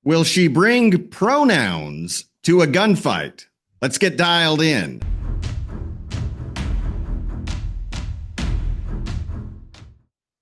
Will she bring pronouns to a gunfight? Let's get dialed in.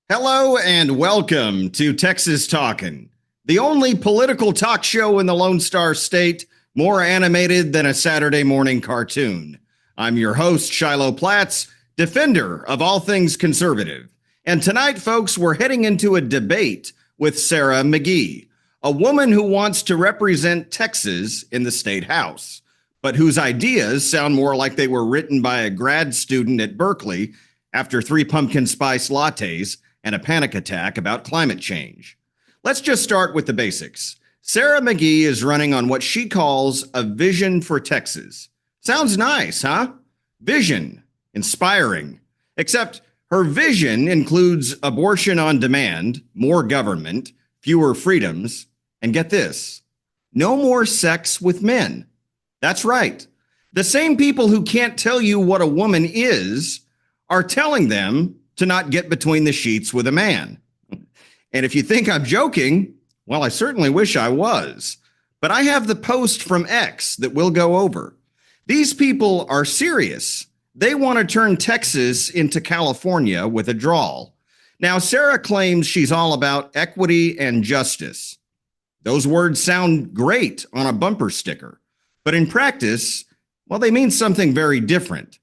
Hello and welcome to Texas Talkin, the only political talk show in the Lone Star State more animated than a Saturday morning cartoon. I'm your host, Shiloh Platts, defender of all things conservative. And tonight, folks, we're heading into a debate with Sara McGee, a woman who wants to represent Texas in the state house, but whose ideas sound more like they were written by a grad student at Berkeley after 3 pumpkin spice lattes and a panic attack about climate change. Let's just start with the basics. Sara McGee is running on what she calls a vision for Texas. Sounds nice, huh? Vision, inspiring. Except her vision includes abortion on demand, more government, fewer freedoms, and get this, no more sex with men. That's right. The same people who can't tell you what a woman is are telling them to not get between the sheets with a man. And if you think I'm joking, well, I certainly wish I was. But I have the post from X that we'll go over. These people are serious. They want to turn Texas into California with a drawl. Now, Sara claims she's all about equity and justice. Those words sound great on a bumper sticker, but in practice, well, they mean something very different.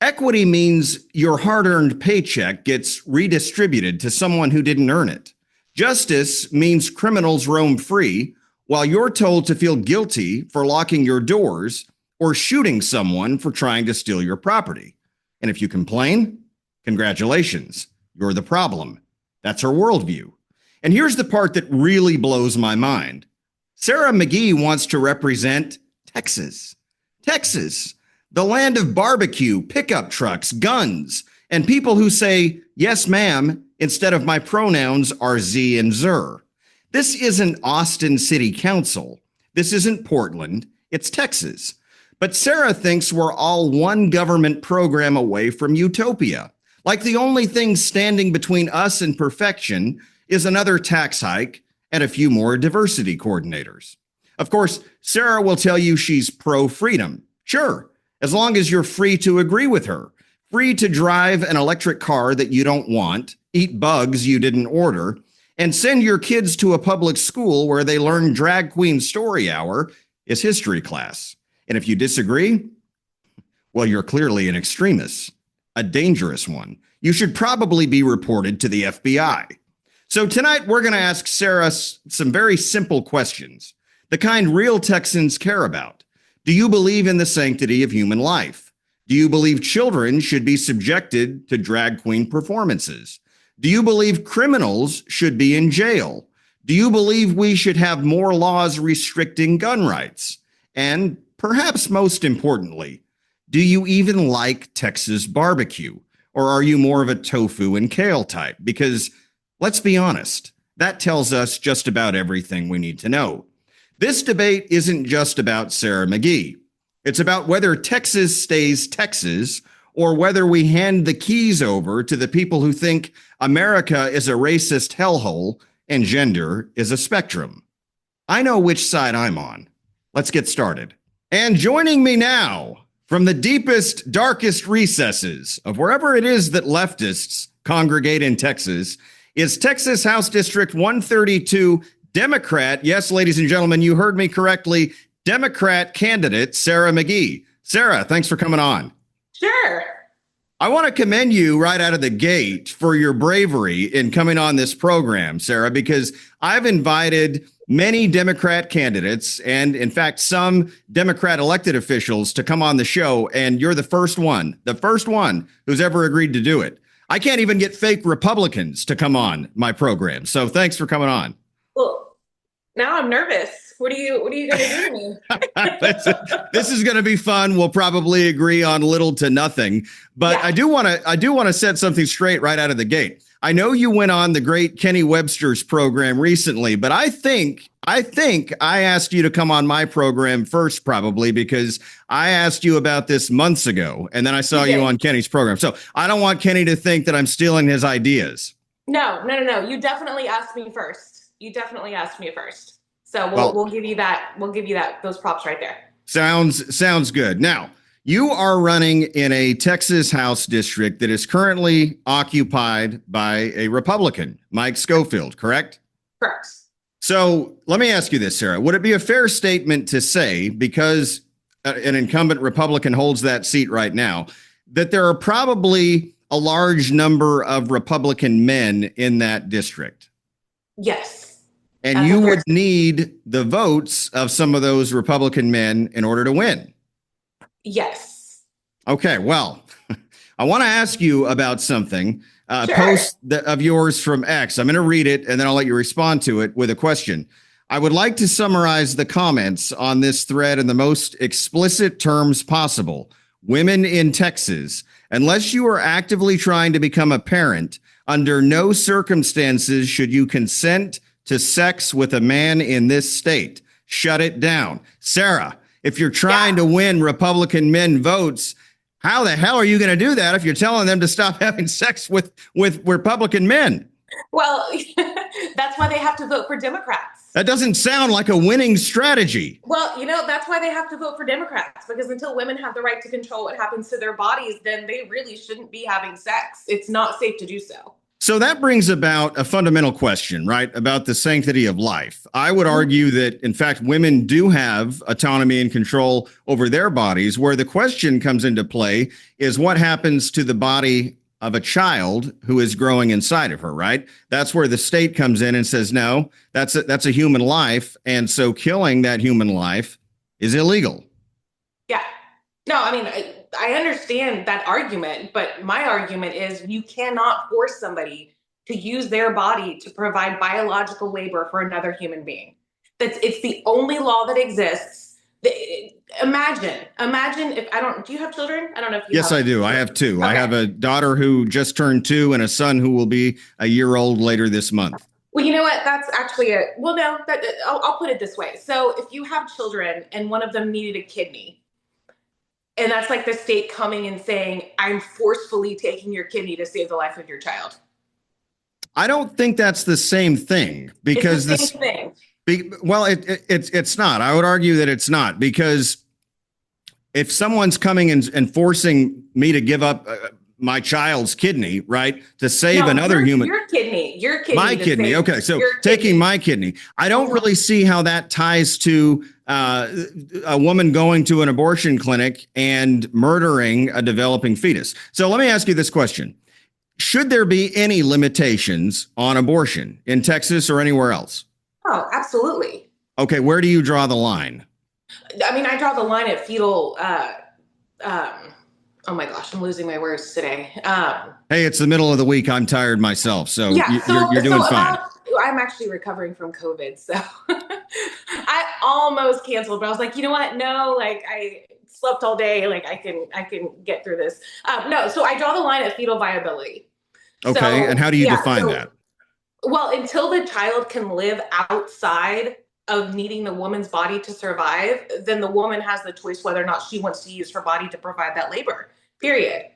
Equity means your hard-earned paycheck gets redistributed to someone who didn't earn it. Justice means criminals roam free while you're told to feel guilty for locking your doors or shooting someone for trying to steal your property. And if you complain, congratulations, you're the problem. That's her worldview. And here's the part that really blows my mind. Sara McGee wants to represent Texas. Texas, the land of barbecue, pickup trucks, guns, and people who say, yes, ma'am, instead of my pronouns are Z and Zer. This isn't Austin City Council. This isn't Portland. It's Texas. But Sara thinks we're all one government program away from utopia. Like the only thing standing between us and perfection is another tax hike and a few more diversity coordinators. Of course, Sara will tell you she's pro-freedom. Sure, as long as you're free to agree with her, free to drive an electric car that you don't want, eat bugs you didn't order, and send your kids to a public school where they learn drag queen story hour is history class. And if you disagree, well, you're clearly an extremist, a dangerous one. You should probably be reported to the FBI. So tonight, we're going to ask Sara some very simple questions, the kind real Texans care about. Do you believe in the sanctity of human life? Do you believe children should be subjected to drag queen performances? Do you believe criminals should be in jail? Do you believe we should have more laws restricting gun rights? And perhaps most importantly, do you even like Texas barbecue? Or are you more of a tofu and kale type? Because let's be honest, that tells us just about everything we need to know. This debate isn't just about Sara McGee. It's about whether Texas stays Texas or whether we hand the keys over to the people who think America is a racist hellhole and gender is a spectrum. I know which side I'm on. Let's get started. And joining me now from the deepest, darkest recesses of wherever it is that leftists congregate in Texas is Texas House District 132 Democrat, yes, ladies and gentlemen, you heard me correctly, Democrat candidate Sara McGee. Sara, thanks for coming on. Sure. I want to commend you right out of the gate for your bravery in coming on this program, Sara, because I've invited many Democrat candidates and, in fact, some Democrat elected officials to come on the show, and you're the first one who's ever agreed to do it. I can't even get fake Republicans to come on my program, so thanks for coming on. Well, now I'm nervous. What are you going to do to me? This is going to be fun. We'll probably agree on little to nothing, but yeah. I do want to set something straight right out of the gate. I know you went on the great Kenny Webster's program recently, but I think I asked you to come on my program first, probably because I asked you about this months ago, and then I saw you on Kenny's program. So I don't want Kenny to think that I'm stealing his ideas. No. You definitely asked me first. So Well, we'll give you that. We'll give you those props right there. sounds good. Now, you are running in a Texas House district that is currently occupied by a Republican, Mike Schofield, correct? Correct. So let me ask you this, Sarah. Would it be a fair statement to say, because an incumbent Republican holds that seat right now, that there are probably a large number of Republican men in that district? Yes. And you would need the votes of some of those Republican men in order to win. Yes. Okay, well, I want to ask you about something. Sure. Post of yours from X. I'm going to read it and then I'll let you respond to it with a question. I would like to summarize the comments on this thread in the most explicit terms possible. Women in Texas, unless you are actively trying to become a parent, under no circumstances should you consent to sex with a man in this state. Shut it down. Sarah, if you're trying to win Republican men votes, how the hell are you going to do that if you're telling them to stop having sex with Republican men? Well, that's why they have to vote for Democrats. That doesn't sound like a winning strategy. Well, that's why they have to vote for Democrats, because until women have the right to control what happens to their bodies, then they really shouldn't be having sex. It's not safe to do so. So that brings about a fundamental question, right, about the sanctity of life. I would argue that, in fact, women do have autonomy and control over their bodies. Where the question comes into play is what happens to the body of a child who is growing inside of her, right? That's where the state comes in and says, no, that's a human life. And so killing that human life is illegal. Yeah. No, I mean, I understand that argument, but my argument is you cannot force somebody to use their body to provide biological labor for another human being. It's the only law that exists. Imagine if do you have children? I don't know if you Yes, I do. Children. I have two. Okay. I have a daughter who just turned 2 and a son who will be a year old later this month. Well, you know what? That's actually I'll put it this way. So if you have children and one of them needed a kidney, and that's like the state coming and saying, I'm forcefully taking your kidney to save the life of your child. I don't think that's the same thing, because it's the same thing. It's not. I would argue that it's not, because if someone's coming and forcing me to give up my child's kidney, right, to save another human, your kidney, my kidney. Okay, so taking my kidney, I don't really see how that ties to a woman going to an abortion clinic and murdering a developing fetus. So let me ask you this question. Should there be any limitations on abortion in Texas or anywhere else? Oh, absolutely. Okay, where do you draw the line? I mean, I draw the line at fetal, oh my gosh, I'm losing my words today. Hey, it's the middle of the week. I'm tired myself. So you're doing fine. I'm actually recovering from COVID. So I almost canceled, but I was like, you know what? No, like I slept all day. Like I can get through this. No, so I draw the line at fetal viability. Okay. So, and how do you define that? Well, until the child can live outside of needing the woman's body to survive, then the woman has the choice whether or not she wants to use her body to provide that labor, period.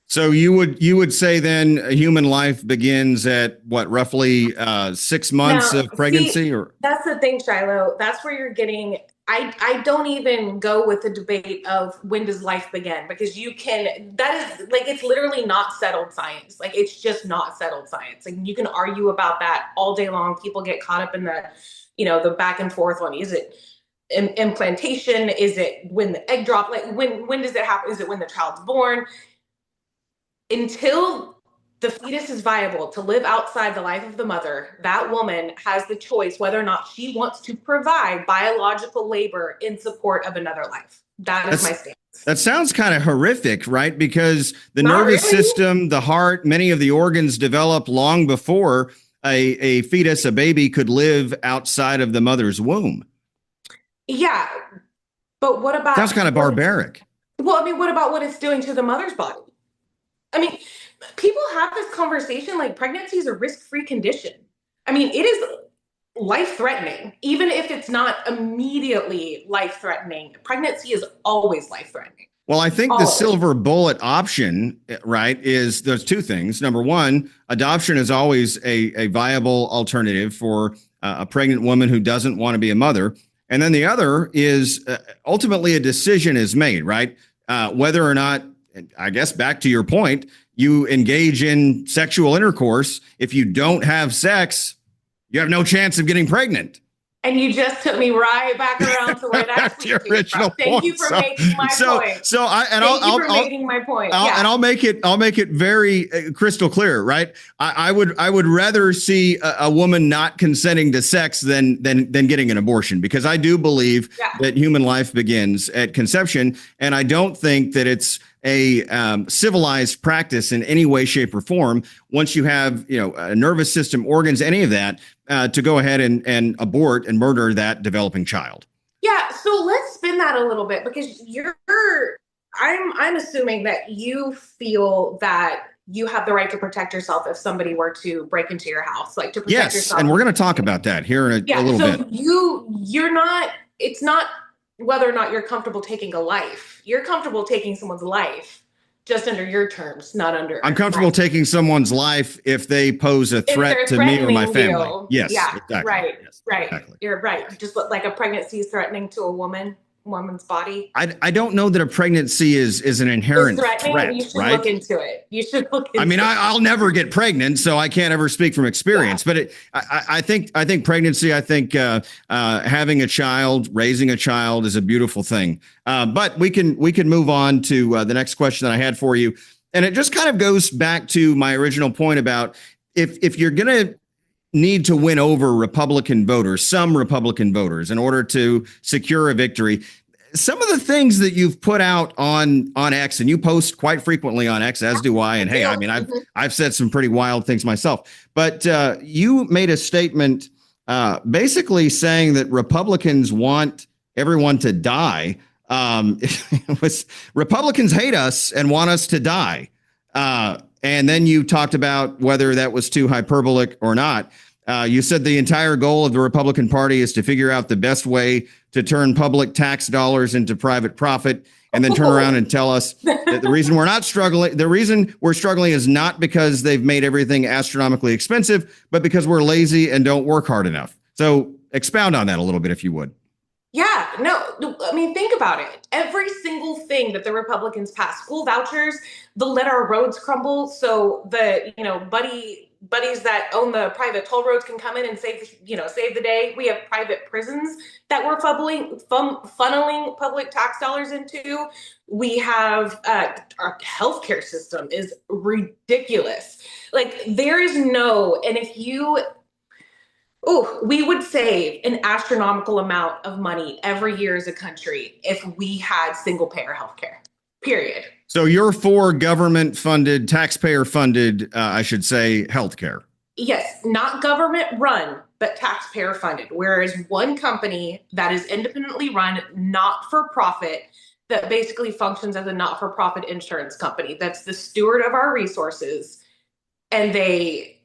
So you would say then a human life begins at what, roughly 6 months of pregnancy? Or that's the thing, Shiloh. That's where you're getting. I don't even go with the debate of when does life begin, because that is like, it's literally not settled science. Like it's just not settled science. Like you can argue about that all day long. People get caught up in the back and forth on, is it implantation? Is it when the egg drop? Like when does it happen? Is it when the child's born? Until the fetus is viable to live outside the life of the mother, that woman has the choice whether or not she wants to provide biological labor in support of another life. That is my stance. That sounds kind of horrific, right? Because the nervous system, the heart, many of the organs develop long before a fetus, a baby, could live outside of the mother's womb. Yeah. But what about... Sounds kind of barbaric. Well, I mean, what about what it's doing to the mother's body? I mean, people have this conversation like pregnancy is a risk-free condition. I mean, it is life-threatening, even if it's not immediately life-threatening. Pregnancy is always life-threatening. Well, I think the silver bullet option, right, is there's two things. Number one, adoption is always a viable alternative for a pregnant woman who doesn't want to be a mother. And then the other is ultimately a decision is made, right? Whether or not, I guess back to your point, you engage in sexual intercourse. If you don't have sex, you have no chance of getting pregnant. And you just took me right back around to where that tweet came from. Thank you for making my point. I'll making my point. And I'll make it very crystal clear, right? I would rather see a woman not consenting to sex than getting an abortion, because I do believe that human life begins at conception, and I don't think that it's a civilized practice in any way, shape, or form once you have a nervous system, organs, any of that, to go ahead and abort and murder that developing child. Yeah, so let's spin that a little bit, because I'm assuming that you feel that you have the right to protect yourself if somebody were to break into your house, like to protect yourself. Yes, and we're going to talk about that here in a little bit. You're not. It's not whether or not you're comfortable taking a life. You're comfortable taking someone's life, just under your terms, not under. I'm comfortable taking someone's life if they pose a threat to me or my family. Yes, exactly. Right, yes, right. Exactly. You're right. Just like a pregnancy is threatening to a woman's body. I don't know that a pregnancy is an inherent threat. You should look into it. You should look into it. I mean, I'll never get pregnant, so I can't ever speak from experience. Yeah. But I think pregnancy, I think having a child, raising a child is a beautiful thing. But we can move on to the next question that I had for you. And it just kind of goes back to my original point about if you're going to need to win over Republican voters, some Republican voters, in order to secure a victory. Some of the things that you've put out on X, and you post quite frequently on X, as do I. And hey, I mean, I've said some pretty wild things myself. But you made a statement basically saying that Republicans want everyone to die. It was Republicans hate us and want us to die. And then you talked about whether that was too hyperbolic or not. You said the entire goal of the Republican Party is to figure out the best way to turn public tax dollars into private profit, and then turn around and tell us that the reason we're struggling is not because they've made everything astronomically expensive, but because we're lazy and don't work hard enough. So expound on that a little bit, if you would. Yeah, no, I mean, think about it. Every single thing that the Republicans passed, school vouchers, they'll let our roads crumble. So the, buddies that own the private toll roads can come in and save the day. We have private prisons that we're funneling public tax dollars into. We have our healthcare system is ridiculous. Like there is and if you, we would save an astronomical amount of money every year as a country if we had single payer healthcare, period. So you're for government funded, taxpayer funded, I should say, healthcare. Yes, not government run, but taxpayer funded. Whereas one company that is independently run, not for profit, that basically functions as a not for profit insurance company. That's the steward of our resources, and they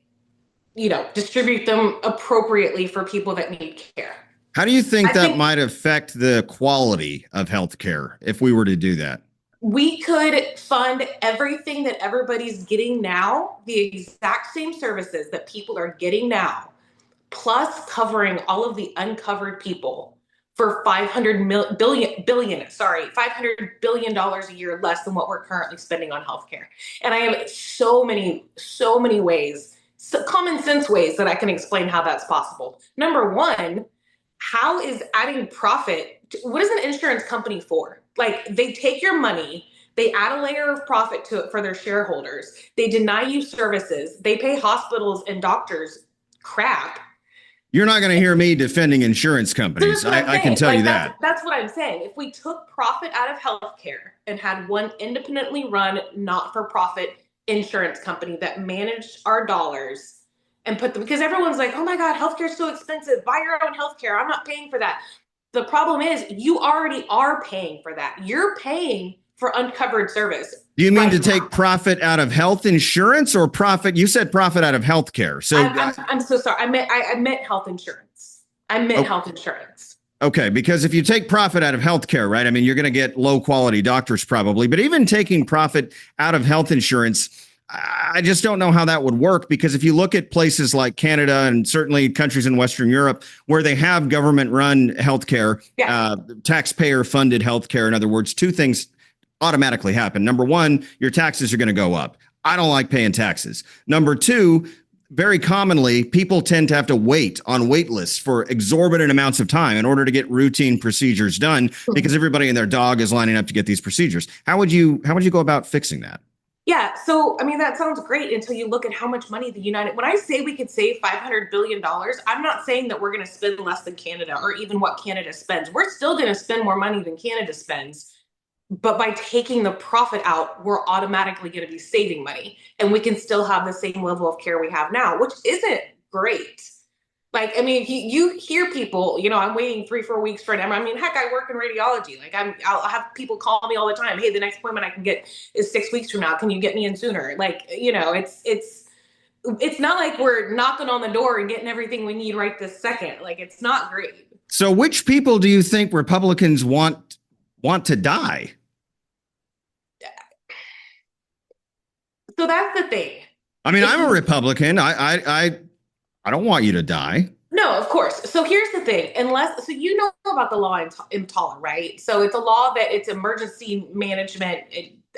distribute them appropriately for people that need care. How do you think that might affect the quality of healthcare if we were to do that? We could fund everything that everybody's getting now, the exact same services that people are getting now, plus covering all of the uncovered people for $500 billion a year less than what we're currently spending on healthcare. And I have so many ways, common sense ways that I can explain how that's possible. Number one, how is adding profit? What is an insurance company for? Like, they take your money, they add a layer of profit to it for their shareholders. They deny you services. They pay hospitals and doctors crap. You're not going to hear me defending insurance companies. I can tell you that. That's what I'm saying. If we took profit out of healthcare and had one independently run, not-for-profit insurance company that managed our dollars and put them, because everyone's like, oh my God, healthcare is so expensive. Buy your own healthcare. I'm not paying for that. The problem is you already are paying for that. You're paying for uncovered service. Do you mean to take profit out of health insurance or profit? You said profit out of healthcare. So I'm so sorry. I meant health insurance. Health insurance. Okay, because if you take profit out of healthcare, right? I mean, you're going to get low quality doctors probably, but even taking profit out of health insurance, I just don't know how that would work, because if you look at places like Canada and certainly countries in Western Europe where they have government run healthcare, taxpayer funded healthcare, in other words, two things automatically happen. Number one, your taxes are going to go up. I don't like paying taxes. Number two, very commonly, people tend to have to wait on wait lists for exorbitant amounts of time in order to get routine procedures done, because everybody and their dog is lining up to get these procedures. How would you go about fixing that? Yeah, so I mean, that sounds great until you look at how much money when I say we could save $500 billion, I'm not saying that we're going to spend less than Canada or even what Canada spends. We're still going to spend more money than Canada spends. But by taking the profit out, we're automatically going to be saving money. And we can still have the same level of care we have now, which isn't great. Like, I mean, you hear people, I'm waiting 3-4 weeks for an MRI. I mean, heck, I work in radiology. Like, I'll have people call me all the time. Hey, the next appointment I can get is 6 weeks from now. Can you get me in sooner? Like, it's not like we're knocking on the door and getting everything we need right this second. Like, it's not great. So which people do you think Republicans want to die? So that's the thing. I mean, I'm a Republican. I don't want you to die. No, of course. So here's the thing. So you know about the law in EMTALA, right? So it's a law that it's emergency management.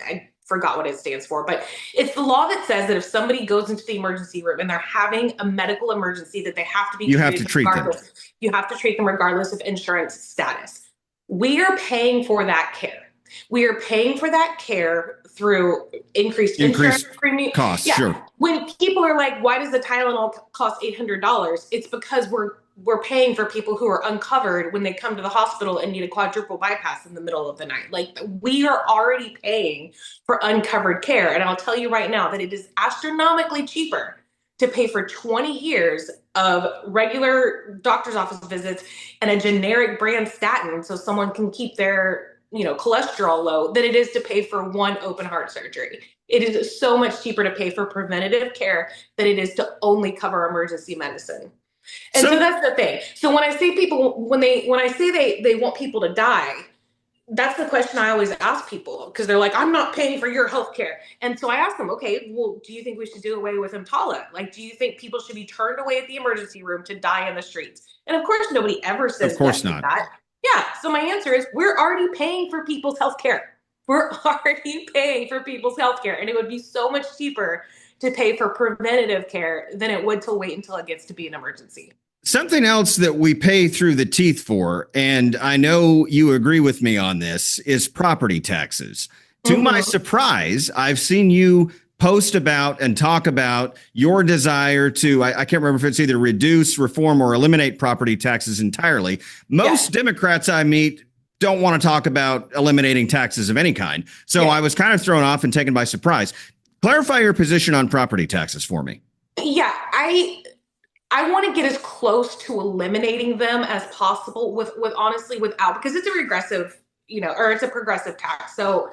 I forgot what it stands for, but it's the law that says that if somebody goes into the emergency room and they're having a medical emergency, that they have to be You have to treat them. You have to treat them regardless of insurance status. We are paying for that care. We are paying for that care through increased insurance premium costs. Yeah. Sure. When people are like, why does the Tylenol cost $800? It's because we're paying for people who are uncovered when they come to the hospital and need a quadruple bypass in the middle of the night. Like, we are already paying for uncovered care. And I'll tell you right now that it is astronomically cheaper to pay for 20 years of regular doctor's office visits and a generic brand statin so someone can keep their cholesterol low than it is to pay for one open heart surgery. It is so much cheaper to pay for preventative care than it is to only cover emergency medicine. And so that's the thing. So when I say people, when I say they want people to die, that's the question I always ask people, because they're like, I'm not paying for your health care. And so I ask them, okay, well, do you think we should do away with EMTALA? Like, do you think people should be turned away at the emergency room to die in the streets? And of course, nobody ever says of course not. That. Yeah. So my answer is, we're already paying for people's health care. We're already paying for people's health care. And it would be so much cheaper to pay for preventative care than it would to wait until it gets to be an emergency. Something else that we pay through the teeth for, and I know you agree with me on this, is property taxes. To my surprise, I've seen you post about and talk about your desire to, I can't remember if it's either reduce, reform, or eliminate property taxes entirely. Most Democrats I meet don't want to talk about eliminating taxes of any kind. So I was kind of thrown off and taken by surprise. Clarify your position on property taxes for me. Yeah, I want to get as close to eliminating them as possible because it's a regressive, or it's a progressive tax. So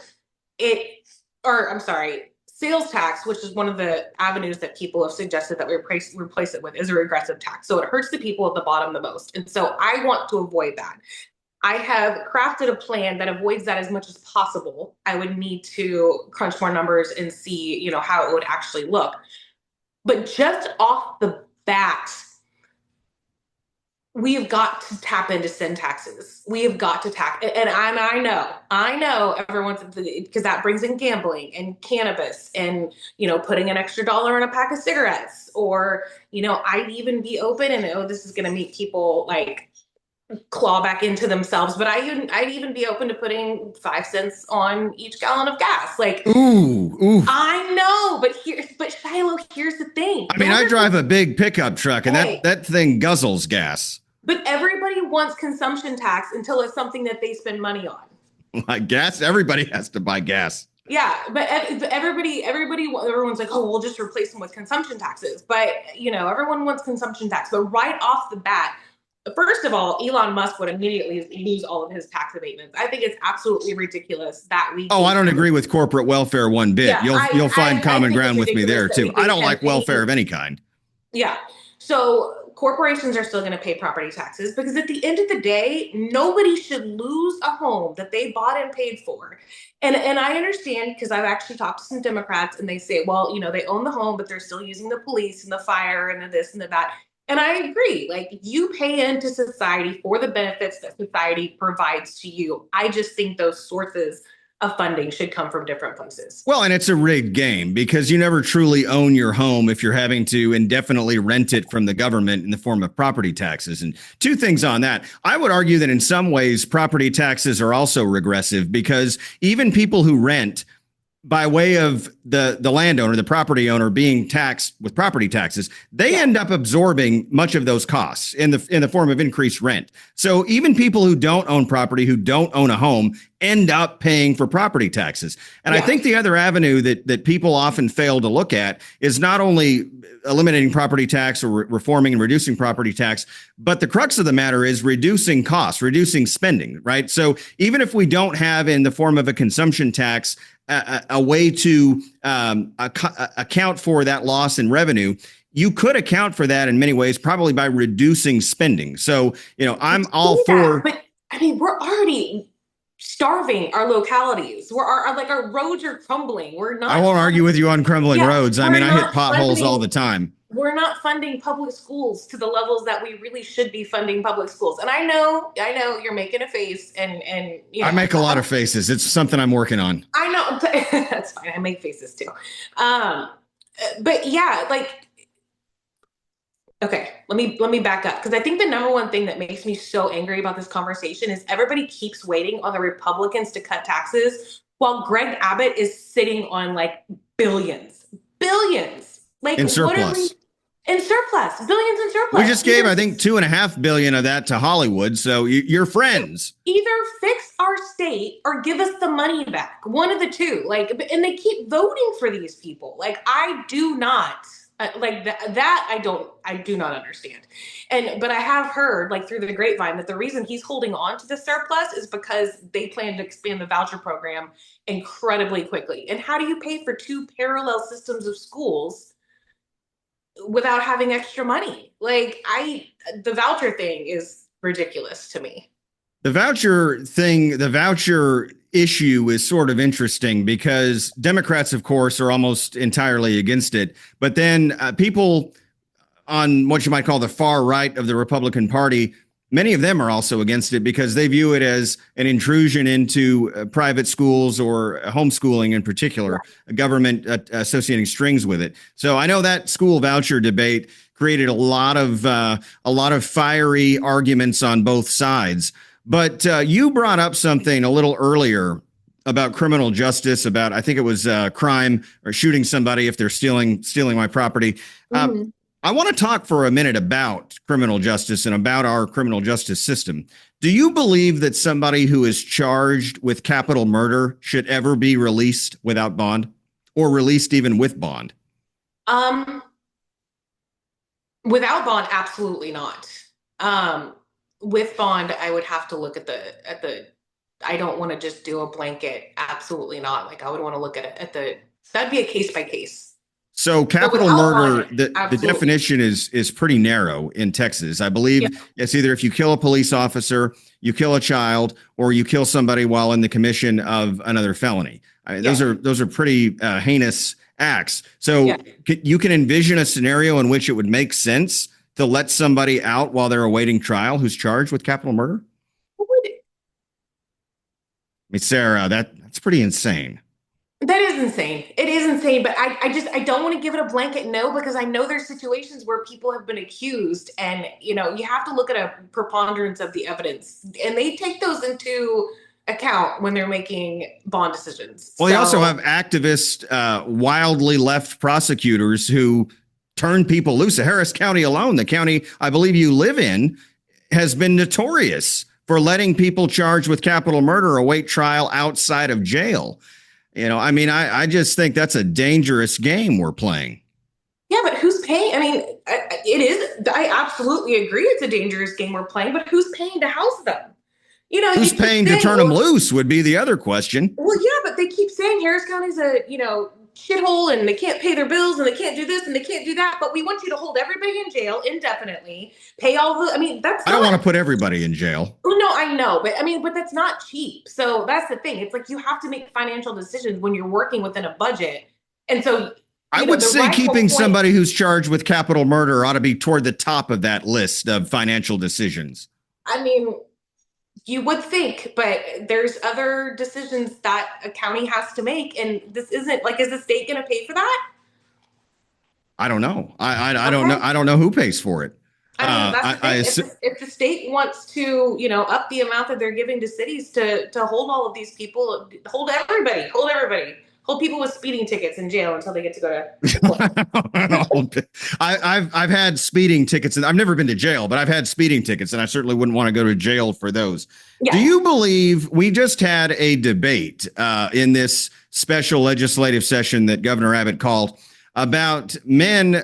sales tax, which is one of the avenues that people have suggested that we replace it with, is a regressive tax. So it hurts the people at the bottom the most. And so I want to avoid that. I have crafted a plan that avoids that as much as possible. I would need to crunch more numbers and see, how it would actually look. But just off the bat, we have got to tap into sin taxes. We have got to tap, and I know everyone's, because that brings in gambling and cannabis and, putting an extra $1 in a pack of cigarettes, or, I'd even be open, and this is going to make people like claw back into themselves, but I'd even be open to putting 5 cents on each gallon of gas. Like, ooh. I know, but Shiloh, here's the thing. I mean, I drive a big pickup truck, and that thing guzzles gas. But everybody wants consumption tax until it's something that they spend money on. Like gas, everybody has to buy gas. Yeah, but everyone's like, oh, we'll just replace them with consumption taxes. But, everyone wants consumption tax. But right off the bat, first of all, Elon Musk would immediately lose all of his tax abatements. I think it's absolutely ridiculous that we. Oh, I don't agree with corporate welfare one bit. Yeah, you'll find common ground with me there too. I don't like welfare of any kind. Yeah. So corporations are still going to pay property taxes because at the end of the day, nobody should lose a home that they bought and paid for. And I understand because I've actually talked to some Democrats and they say, well, they own the home, but they're still using the police and the fire and the this and the that. And I agree. Like, you pay into society for the benefits that society provides to you. I just think those sources of funding should come from different places. Well, and it's a rigged game because you never truly own your home if you're having to indefinitely rent it from the government in the form of property taxes. And two things on that. I would argue that in some ways, property taxes are also regressive because even people who rent by way of the landowner, the property owner being taxed with property taxes, they end up absorbing much of those costs in the form of increased rent. So even people who don't own property, who don't own a home, end up paying for property taxes. And I think the other avenue that people often fail to look at is not only eliminating property tax or reforming and reducing property tax, but the crux of the matter is reducing costs, reducing spending, right? So even if we don't have in the form of a consumption tax a way to account for that loss in revenue, you could account for that in many ways, probably by reducing spending. So, I'm all for. But I mean, we're already starving our localities. Our roads are crumbling. We're not. I won't argue with you on crumbling roads. I mean, I hit potholes all the time. We're not funding public schools to the levels that we really should be funding public schools. And I know you're making a face and I make a lot of faces. It's something I'm working on. I know. That's fine. I make faces too. But yeah, okay, let me back up because I think the number one thing that makes me so angry about this conversation is everybody keeps waiting on the Republicans to cut taxes while Greg Abbott is sitting on billions, in surplus. Billions in surplus. We just gave, I think, $2.5 billion of that to Hollywood. So you're friends. Either fix our state or give us the money back. One of the two. And they keep voting for these people. I do not. I do not understand. But I have heard through the grapevine that the reason he's holding on to the surplus is because they plan to expand the voucher program incredibly quickly. And how do you pay for two parallel systems of schools without having extra money? The voucher thing is ridiculous to me. The voucher issue is sort of interesting because Democrats, of course, are almost entirely against it. But then people on what you might call the far right of the Republican Party, many of them are also against it because they view it as an intrusion into private schools or homeschooling in particular, a government associating strings with it. So I know that school voucher debate created a lot of fiery arguments on both sides. But you brought up something a little earlier about criminal justice, about I think it was crime or shooting somebody if they're stealing my property. Mm-hmm. I want to talk for a minute about criminal justice and about our criminal justice system. Do you believe that somebody who is charged with capital murder should ever be released without bond or released even with bond? Without bond, absolutely not. With bond, I would have to look at the. I don't want to just do a blanket. Absolutely not. I would want to look at that'd be a case by case. So capital murder, the definition is pretty narrow in Texas. I believe it's either if you kill a police officer, you kill a child, or you kill somebody while in the commission of another felony. Those are pretty heinous acts. So you can envision a scenario in which it would make sense to let somebody out while they're awaiting trial who's charged with capital murder? Sarah, that's pretty insane. That is insane. It is insane, but I don't want to give it a blanket no because I know there's situations where people have been accused and, you have to look at a preponderance of the evidence and they take those into account when they're making bond decisions. Well, they also have activist, wildly left prosecutors who turn people loose. Harris County alone, the county I believe you live in, has been notorious for letting people charged with capital murder await trial outside of jail. I just think that's a dangerous game we're playing. Yeah, but who's paying? It is. I absolutely agree it's a dangerous game we're playing, but who's paying to house them? Who's paying to turn them loose would be the other question. Well, yeah, but they keep saying Harris County's a, shithole and they can't pay their bills and they can't do this and they can't do that, but we want you to hold everybody in jail indefinitely, pay all the, I mean, I don't want to put everybody in jail. No, I know, but that's not cheap. So that's the thing. It's like you have to make financial decisions when you're working within a budget. And so I would say keeping somebody who's charged with capital murder ought to be toward the top of that list of financial decisions. I mean, you would think, but there's other decisions that a county has to make. And this isn't like, is the state going to pay for that? I don't know. I don't know. I don't know who pays for it. I mean, if the state wants to, up the amount that they're giving to cities to hold all of these people, hold everybody, hold people with speeding tickets in jail until they get to go to. I've had speeding tickets, and I've never been to jail, but I've had speeding tickets, and I certainly wouldn't want to go to jail for those. Yeah. Do you believe we just had a debate in this special legislative session that Governor Abbott called about men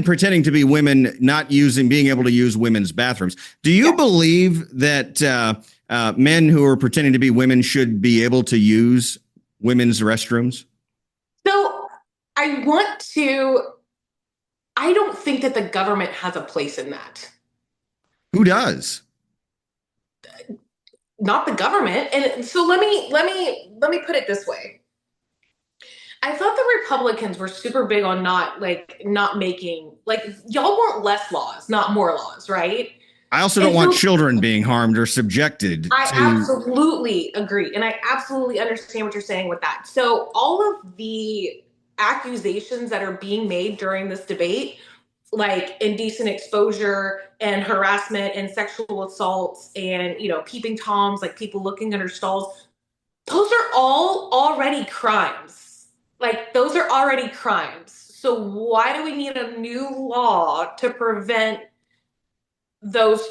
pretending to be women, not being able to use women's bathrooms? Do you believe that men who are pretending to be women should be able to use women's restrooms? So I don't think that the government has a place in that. Who does? Not the government. And so let me put it this way. I thought the Republicans were super big on not making, y'all want less laws, not more laws, right? I also don't want children being harmed or subjected. I absolutely agree. And I absolutely understand what you're saying with that. So all of the accusations that are being made during this debate, like indecent exposure and harassment and sexual assaults and, peeping toms, like people looking under stalls, those are all already crimes. Those are already crimes. So why do we need a new law to prevent those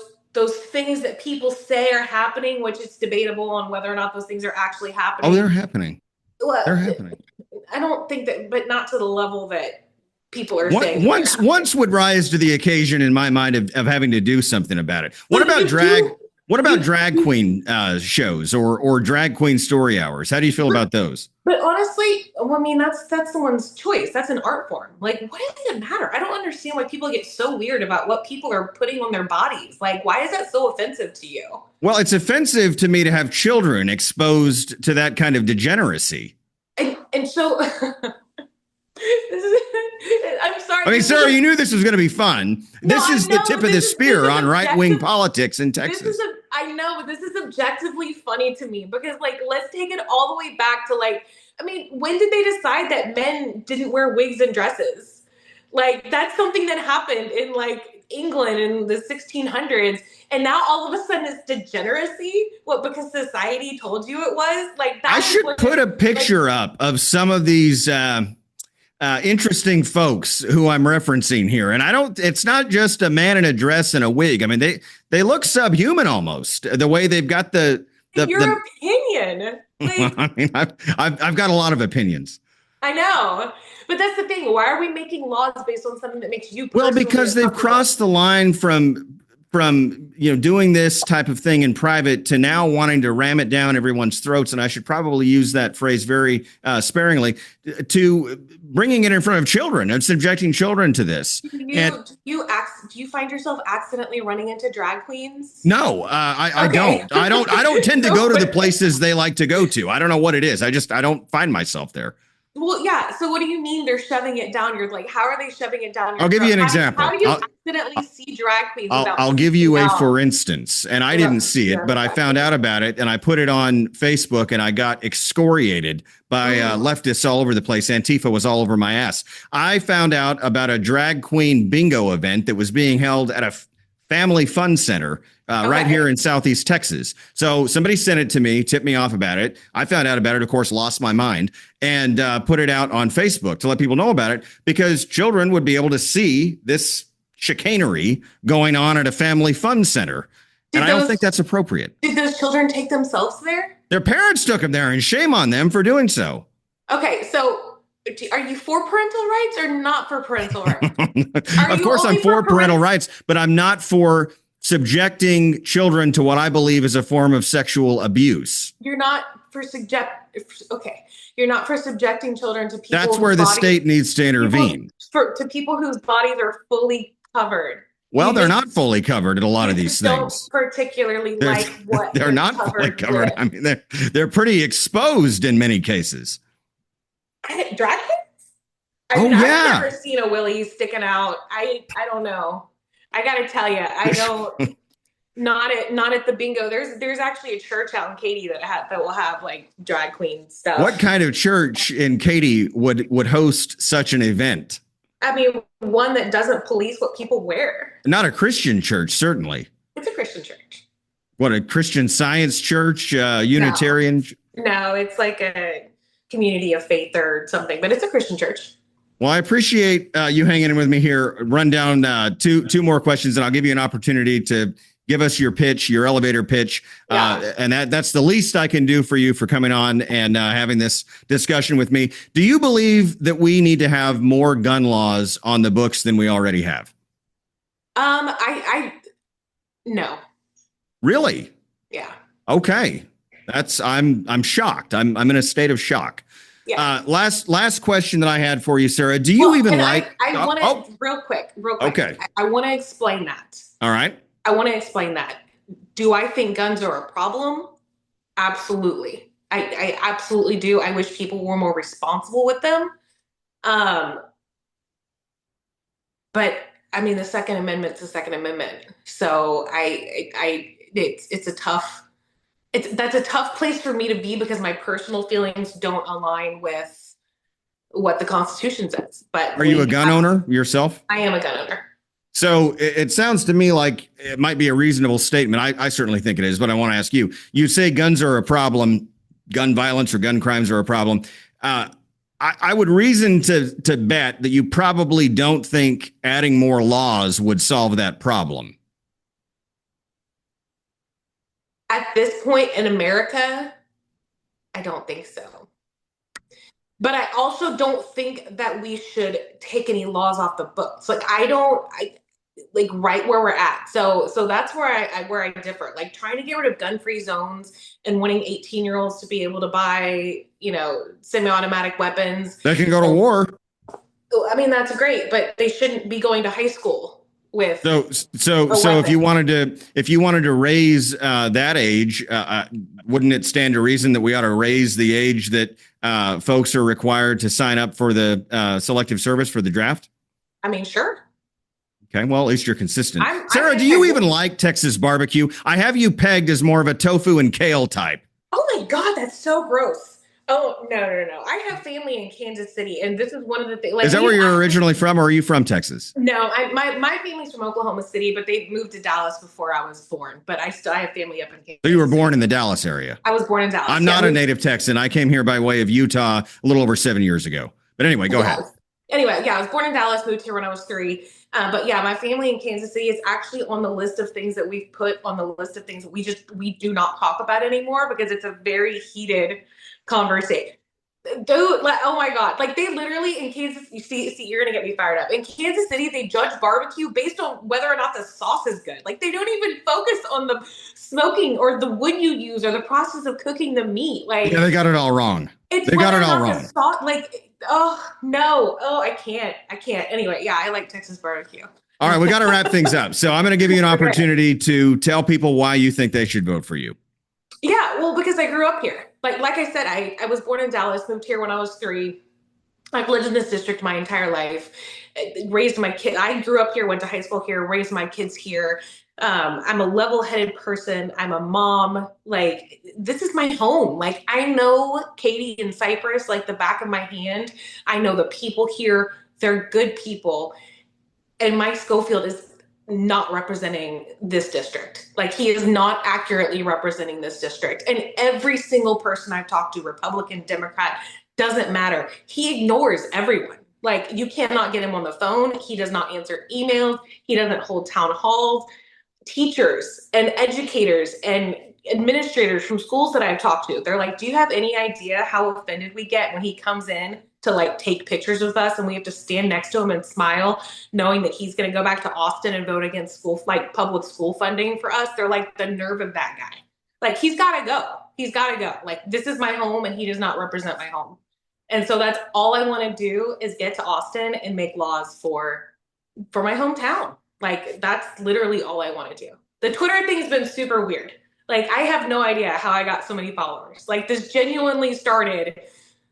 things that people say are happening, which is debatable on whether or not those things are actually happening? Oh, they're happening. Well, they're happening. I don't think that, but not to the level that people are saying. Once would rise to the occasion in my mind of having to do something about it. What about drag? What about drag queen shows or drag queen story hours? How do you feel about those? But honestly, I mean, that's someone's choice. That's an art form. What does it matter? I don't understand why people get so weird about what people are putting on their bodies. Why is that so offensive to you? Well, it's offensive to me to have children exposed to that kind of degeneracy. And so, I'm sorry. I mean, Sarah, you knew this was going to be fun. This is the tip of the spear on right-wing politics in Texas. I know, but this is objectively funny to me because, let's take it all the way back to, when did they decide that men didn't wear wigs and dresses? That's something that happened in, England in the 1600s. And now all of a sudden it's degeneracy? What, because society told you it was? I should put a picture up of some of these interesting folks who I'm referencing here. And it's not just a man in a dress and a wig. I mean, they look subhuman almost, the way they've got your opinion. I mean, I've got a lot of opinions. I know. But that's the thing. Why are we making laws based on something that makes you well, because they've crossed the line from doing this type of thing in private to now wanting to ram it down everyone's throats. And I should probably use that phrase very sparingly, to bringing it in front of children and subjecting children to this. Do you find yourself accidentally running into drag queens? No, I don't. I don't tend to go to the places they like to go to. I don't know what it is. I don't find myself there. Well, yeah. So what do you mean they're shoving it down your, how are they shoving it down your I'll give you an example. How do you accidentally see drag queens? I'll give you a for instance, and I didn't see it, but I found out about it and I put it on Facebook and I got excoriated by leftists all over the place. Antifa was all over my ass. I found out about a drag queen bingo event that was being held at a family fun center right here in Southeast Texas. So somebody sent it to me, tipped me off about it. I found out about it, of course, lost my mind, and put it out on Facebook to let people know about it because children would be able to see this chicanery going on at a family fun center. And I don't think that's appropriate. Did those children take themselves there? Their parents took them there, and shame on them for doing so. Okay, so are you for parental rights or not for parental rights? Of course, I'm for parental rights, but I'm not for subjecting children to what I believe is a form of sexual abuse. You're not you're not for subjecting children to people. That's where the state needs to intervene. To people whose bodies are fully covered. Well, they're not fully covered in a lot of these things. Particularly like what they're not fully covered. I mean, they're pretty exposed in many cases. Drag queens? I've never seen a willy sticking out. I don't know. I gotta tell you, I don't. Not at the bingo. There's actually a church out in Katy that will have like drag queen stuff. What kind of church in Katy would host such an event? I mean, one that doesn't police what people wear. Not a Christian church, certainly. It's a Christian church. What, a Christian Science church, Unitarian? No, it's like a community of faith or something, but it's a Christian church. Well, I appreciate you hanging in with me here. Run down two more questions, and I'll give you an opportunity to give us your pitch, your elevator pitch. And that's the least I can do for you for coming on and having this discussion with me. Do you believe that we need to have more gun laws on the books than we already have? No. Really? Yeah. Okay. I'm shocked. I'm in a state of shock. Yeah. Last question that I had for you, Sarah. Do you even like? I want to real quick. Okay. I want to explain that. All right. I want to explain that. Do I think guns are a problem? Absolutely. I absolutely do. I wish people were more responsible with them. But I mean, the Second Amendment's the Second Amendment. So that's a tough place for me to be because my personal feelings don't align with what the Constitution says. But are you a gun owner yourself? I am a gun owner. So it sounds to me like it might be a reasonable statement. I certainly think it is, but I want to ask you. You say guns are a problem, gun violence or gun crimes are a problem. I would reason to bet that you probably don't think adding more laws would solve that problem. At this point in America, I don't think so. But I also don't think that we should take any laws off the books. Like like right where we're at. So that's where I differ. Like trying to get rid of gun-free zones and wanting 18-year-olds to be able to buy, semi-automatic weapons. They can go to war. I mean, that's great, but they shouldn't be going to high school with. So if you wanted to raise that age, wouldn't it stand to reason that we ought to raise the age that folks are required to sign up for the selective service for the draft? I mean, sure. Okay, well, at least you're consistent. Sarah, do you even like Texas barbecue? I have you pegged as more of a tofu and kale type. Oh my God, that's so gross. Oh, no. I have family in Kansas City, and this is one of the things. Like, is that where you're originally from, or are you from Texas? No, my family's from Oklahoma City, but they moved to Dallas before I was born. But I have family up in Kansas. So you were born in the Dallas area? I was born in Dallas. I'm not a native Texan. I came here by way of Utah a little over 7 years ago. But anyway, go ahead. Anyway, I was born in Dallas, moved here when I was 3. But yeah, my family in Kansas City is actually on the list of things that we've put on the list of things that we do not talk about anymore because it's a very heated conversation. Dude, oh my God. Like they literally in Kansas, you see, you're going to get me fired up. In Kansas City, they judge barbecue based on whether or not the sauce is good. Like they don't even focus on the smoking or the wood you use or the process of cooking the meat. Like yeah, they got it all wrong. They got it all wrong. Oh no. Oh, I can't. Anyway, yeah, I like Texas barbecue. All right, we got to wrap things up. So I'm going to give you an opportunity to tell people why you think they should vote for you. Yeah, well, because I grew up here. Like I said, I was born in Dallas, moved here when I was 3. I've lived in this district my entire life, raised my kid. I grew up here, went to high school here, raised my kids here. I'm a level-headed person. I'm a mom. Like, this is my home. Like, I know Katy and Cypress like the back of my hand. I know the people here. They're good people. And Mike Schofield is not representing this district. Like he is not accurately representing this district. And every single person I've talked to, Republican, Democrat, doesn't matter. He ignores everyone. Like you cannot get him on the phone. He does not answer emails. He doesn't hold town halls. Teachers and educators and administrators from schools that I've talked to, they're like, do you have any idea how offended we get when he comes in to like take pictures with us and we have to stand next to him and smile knowing that he's going to go back to Austin and vote against public school funding for us? They're like, the nerve of that guy. Like, he's got to go. He's got to go. Like, this is my home and he does not represent my home. And so that's all I want to do is get to Austin and make laws for my hometown. Like, that's literally all I want to do. The Twitter thing has been super weird. Like, I have no idea how I got so many followers. Like, this genuinely started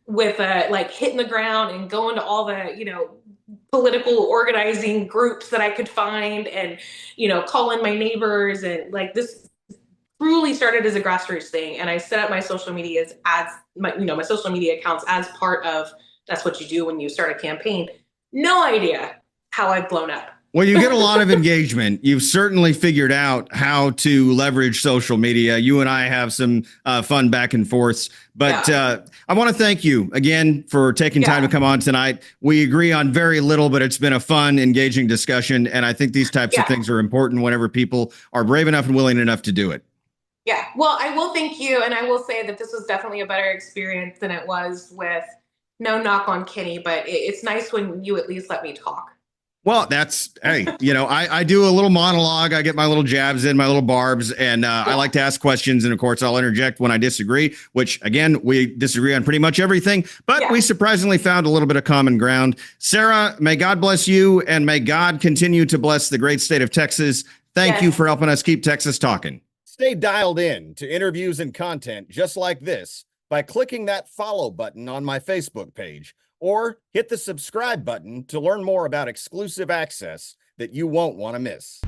with like hitting the ground and going to all the, political organizing groups that I could find and, calling my neighbors. And like, this truly started as a grassroots thing. And I set up my social media as my social media accounts as part of, that's what you do when you start a campaign. No idea how I've blown up. Well, you get a lot of engagement. You've certainly figured out how to leverage social media. You and I have some fun back and forths. But I want to thank you again for taking time to come on tonight. We agree on very little, but it's been a fun, engaging discussion. And I think these types of things are important whenever people are brave enough and willing enough to do it. Yeah, well, I will thank you. And I will say that this was definitely a better experience than it was with, no knock on Kenny, but it's nice when you at least let me talk. Well, hey, I do a little monologue. I get my little jabs in, my little barbs, and I like to ask questions. And of course, I'll interject when I disagree, which again, we disagree on pretty much everything, but we surprisingly found a little bit of common ground. Sara, may God bless you, and may God continue to bless the great state of Texas. Thank you for helping us keep Texas talking. Stay dialed in to interviews and content just like this by clicking that follow button on my Facebook page, or hit the subscribe button to learn more about exclusive access that you won't want to miss.